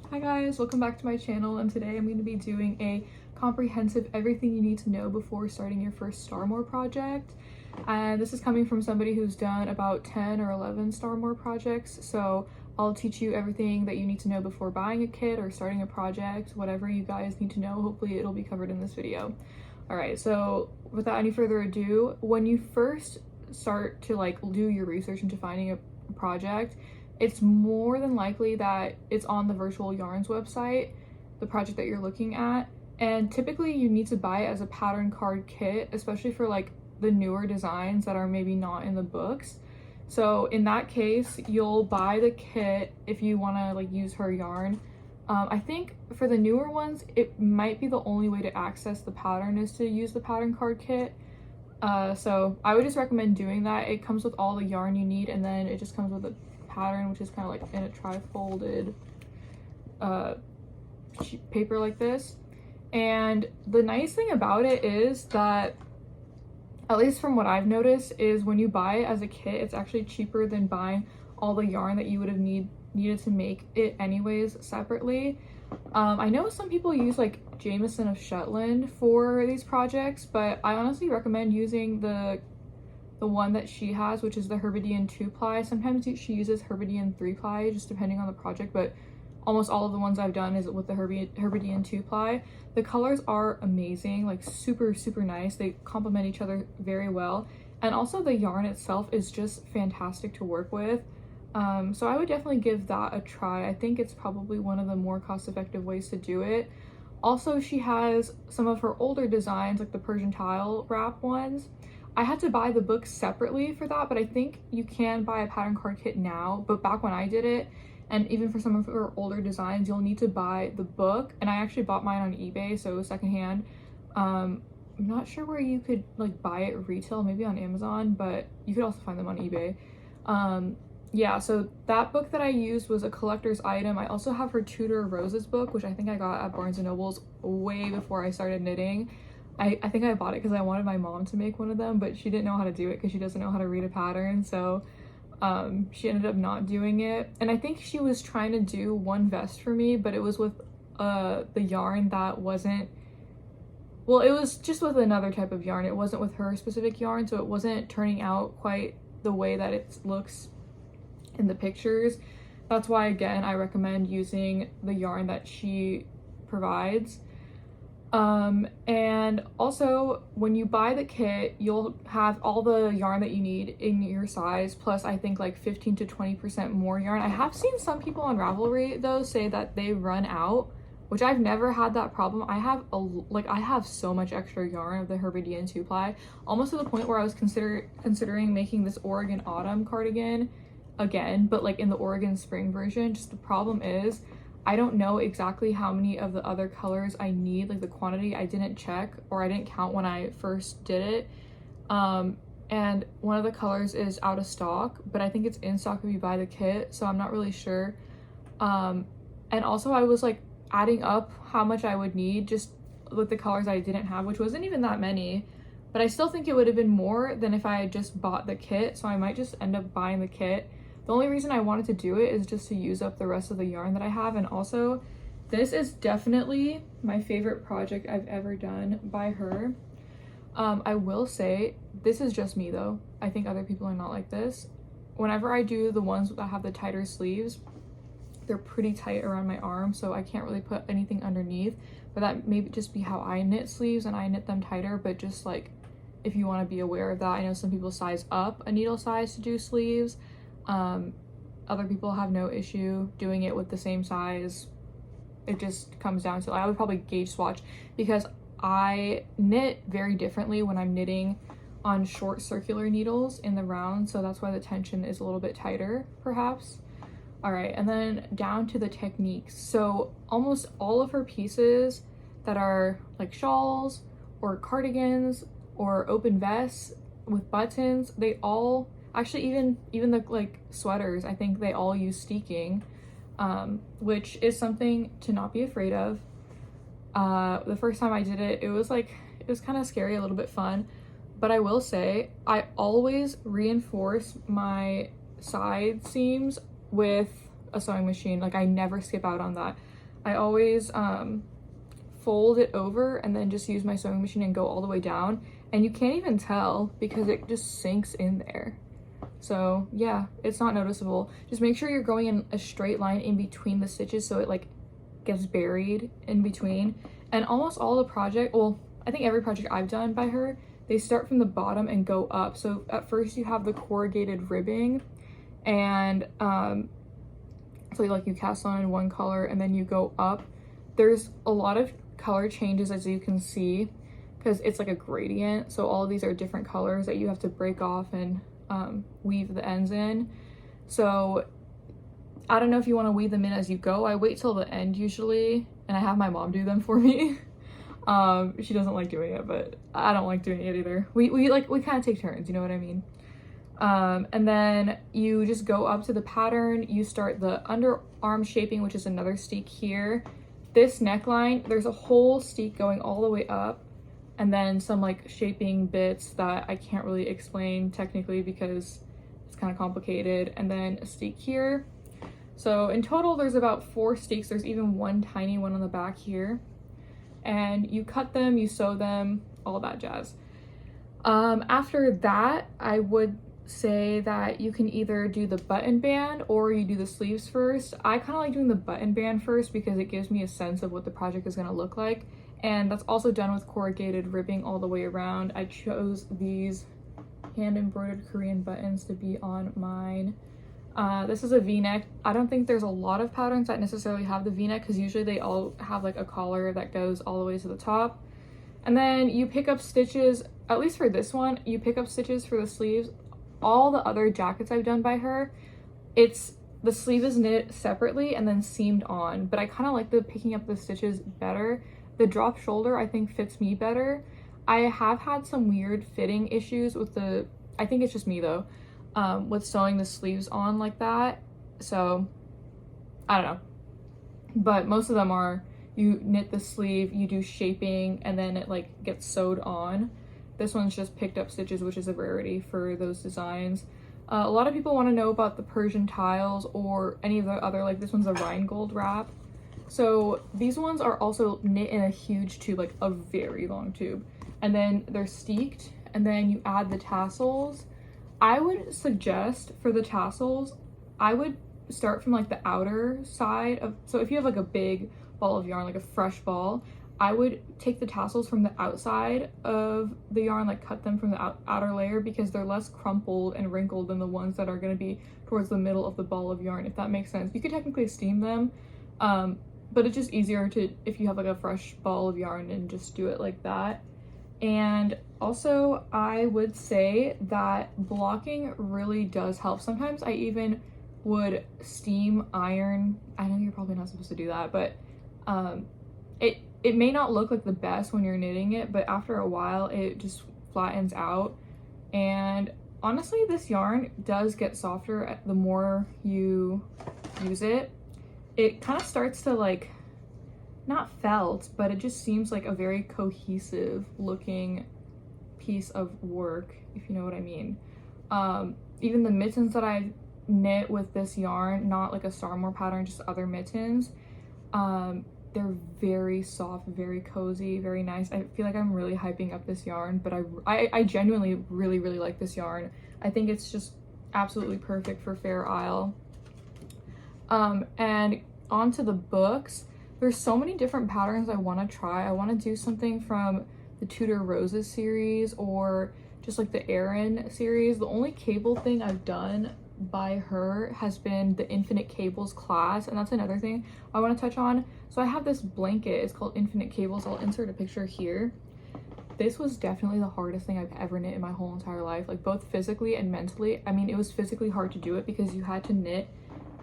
Hi guys, welcome back to my channel, and today I'm going to be doing a comprehensive everything you need to know before starting your first Starmore project. And this is coming from somebody who's done about 10 or 11 Starmore projects, so I'll teach you everything that you need to know before buying a kit or starting a project, whatever you guys need to know. Hopefully it'll be covered in this video. Alright, so without any further ado, when you first start to do your research into finding a project, it's more than likely that it's on the Virtual Yarns website, the project that you're looking at, and typically you need to buy it as a pattern card kit, especially for the newer designs that are maybe not in the books. So in that case, you'll buy the kit if you want to use her yarn. I think for the newer ones, it might be the only way to access the pattern is to use the pattern card kit. So I would just recommend doing that. It comes with all the yarn you need, and then it just comes with a pattern, which is kind of in a tri-folded paper like this. And the nice thing about it is that, at least from what I've noticed, is when you buy it as a kit, it's actually cheaper than buying all the yarn that you would have needed to make it anyways separately. I know some people use Jameson of Shetland for these projects, but I honestly recommend using the one that she has, which is the Herbadian 2-ply. Sometimes she uses Herbadian 3-ply, just depending on the project, but almost all of the ones I've done is with the Herbadian 2-ply. The colors are amazing, super nice. They complement each other very well, and also the yarn itself is just fantastic to work with. So I would definitely give that a try. I think it's probably one of the more cost-effective ways to do it. Also, she has some of her older designs, like the Persian tile wrap ones. I had to buy the book separately for that, but I think you can buy a pattern card kit now. But back when I did it, and even for some of her older designs, you'll need to buy the book. And I actually bought mine on eBay, so it was secondhand. I'm not sure where you could buy it retail, maybe on Amazon, but you could also find them on eBay. Yeah, so that book that I used was a collector's item. I also have her Tudor Roses book, which I think I got at Barnes & Noble's way before I started knitting. I think I bought it because I wanted my mom to make one of them, but she didn't know how to do it because she doesn't know how to read a pattern, so she ended up not doing it. And I think she was trying to do one vest for me, but it was with the yarn that wasn't, well, it was just with another type of yarn. It wasn't with her specific yarn, so it wasn't turning out quite the way that it looks in the pictures. That's why, again, I recommend using the yarn that she provides. And also when you buy the kit, you'll have all the yarn that you need in your size, plus I think 15 to 20% more yarn. I have seen some people on Ravelry though say that they run out, which I've never had that problem. I have so much extra yarn of the Herbadian 2-ply, almost to the point where I was considering making this Oregon autumn cardigan again, but in the Oregon spring version. Just the problem is I don't know exactly how many of the other colors I need, the quantity. I didn't check, or I didn't count when I first did it. And one of the colors is out of stock, but I think it's in stock if you buy the kit, so I'm not really sure. And also I was adding up how much I would need just with the colors I didn't have, which wasn't even that many, but I still think it would have been more than if I had just bought the kit, so I might just end up buying the kit. The only reason I wanted to do it is just to use up the rest of the yarn that I have. And also, this is definitely my favorite project I've ever done by her. I will say, this is just me though. I think other people are not like this. Whenever I do the ones that have the tighter sleeves, they're pretty tight around my arm, so I can't really put anything underneath. But that may just be how I knit sleeves, and I knit them tighter. But just if you want to be aware of that, I know some people size up a needle size to do sleeves. Other people have no issue doing it with the same size. It just comes down to, I would probably gauge swatch, because I knit very differently when I'm knitting on short circular needles in the round, so that's why the tension is a little bit tighter perhaps. All right, and then down to the techniques. So almost all of her pieces that are shawls or cardigans or open vests with buttons, they all, actually even the sweaters, I think they all use steeking, which is something to not be afraid of. The first time I did it, it was kind of scary, a little bit fun, but I will say I always reinforce my side seams with a sewing machine. I never skip out on that. I always fold it over and then just use my sewing machine and go all the way down, and you can't even tell because it just sinks in there. So yeah, it's not noticeable. Just make sure you're going in a straight line in between the stitches so it like gets buried in between. And almost all the project, well, I think every project I've done by her, they start from the bottom and go up. So at first you have the corrugated ribbing, and so like you cast on in one color and then you go up. There's a lot of color changes, as you can see, because it's like a gradient. So all of these are different colors that you have to break off and weave the ends in. So I don't know if you want to weave them in as you go. I wait till the end usually, and I have my mom do them for me. She doesn't like doing it, but I don't like doing it either. We kind of take turns, you know what I mean? And then you just go up to the pattern. You start the underarm shaping, which is another steek here. This neckline, there's a whole steek going all the way up, and then some like shaping bits that I can't really explain technically because it's kind of complicated, and then a steek here. So in total, there's about 4 steeks. There's even one tiny one on the back here. And you cut them, you sew them, all that jazz. After that, I would say that you can either do the button band or you do the sleeves first. I kind of like doing the button band first because it gives me a sense of what the project is going to look like. And that's also done with corrugated ribbing all the way around. I chose these hand embroidered Korean buttons to be on mine. This is a v-neck. I don't think there's a lot of patterns that necessarily have the v-neck because usually they all have like a collar that goes all the way to the top. And then you pick up stitches, at least for this one, you pick up stitches for the sleeves. All the other jackets I've done by her, the sleeve is knit separately and then seamed on, but I kind of like the picking up the stitches better. The drop shoulder I think fits me better. I have had some weird fitting issues with I think it's just me though, with sewing the sleeves on like that. So I don't know, but most of them are you knit the sleeve, you do shaping, and then it like gets sewed on. This one's just picked up stitches, which is a rarity for those designs. A lot of people want to know about the Persian tiles or any of the other, like this one's a Rheingold Wrap. So these ones are also knit in a huge tube, like a very long tube, and then they're steeked, and then you add the tassels. I would suggest for the tassels, I would start from like the outer side of, so if you have like a big ball of yarn, like a fresh ball, I would take the tassels from the outside of the yarn, like cut them from the outer layer, because they're less crumpled and wrinkled than the ones that are going to be towards the middle of the ball of yarn, if that makes sense. You could technically steam them, but it's just easier to, if you have like a fresh ball of yarn, and just do it like that. And also I would say that blocking really does help. Sometimes I even would steam iron. I know you're probably not supposed to do that, but it may not look like the best when you're knitting it, but after a while it just flattens out. And honestly, this yarn does get softer the more you use it. It kind of starts to like, not felt, but it just seems like a very cohesive looking piece of work, if you know what I mean. Even the mittens that I knit with this yarn, not like a Starmore pattern, just other mittens, they're very soft, very cozy, very nice. I feel like I'm really hyping up this yarn, but I genuinely really like this yarn. I think it's just absolutely perfect for Fair Isle. And onto the books. There's so many different patterns I want to try. I want to do something from the Tudor Roses series or just like the Erin series. The only cable thing I've done by her has been the Infinite Cables class, and that's another thing I want to touch on. So I have this blanket, it's called Infinite Cables. I'll insert a picture here. This was definitely the hardest thing I've ever knit in my whole entire life, like both physically and mentally. I mean, it was physically hard to do it because you had to knit,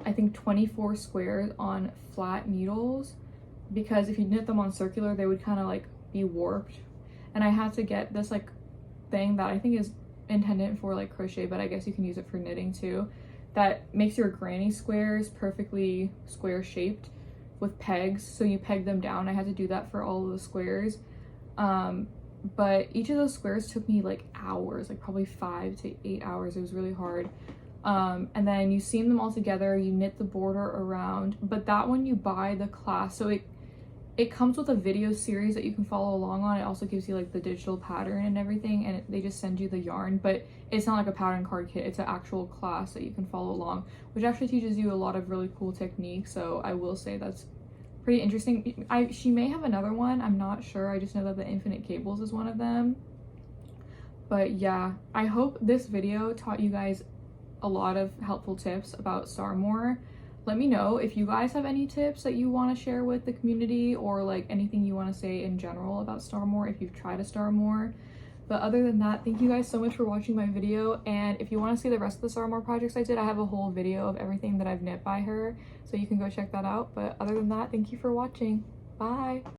I think, 24 squares on flat needles, because if you knit them on circular, they would kind of like be warped. And I had to get this like thing that I think is intended for like crochet, but I guess you can use it for knitting too, that makes your granny squares perfectly square shaped with pegs. So you peg them down. I had to do that for all of the squares. But each of those squares took me like hours, like probably 5 to 8 hours. It was really hard. And then you seam them all together, you knit the border around. But that one you buy the class, so it comes with a video series that you can follow along on. It also gives you like the digital pattern and everything, and they just send you the yarn, but it's not like a pattern card kit. It's an actual class that you can follow along, which actually teaches you a lot of really cool techniques. So I will say that's pretty interesting. She may have another one, I'm not sure. I just know that the Infinite Cables is one of them. But yeah, I hope this video taught you guys a lot of helpful tips about Starmore. Let me know if you guys have any tips that you want to share with the community, or like anything you want to say in general about Starmore if you've tried a Starmore. But other than that, thank you guys so much for watching my video, and if you want to see the rest of the Starmore projects I did, I have a whole video of everything that I've knit by her, so you can go check that out. But other than that, thank you for watching. Bye!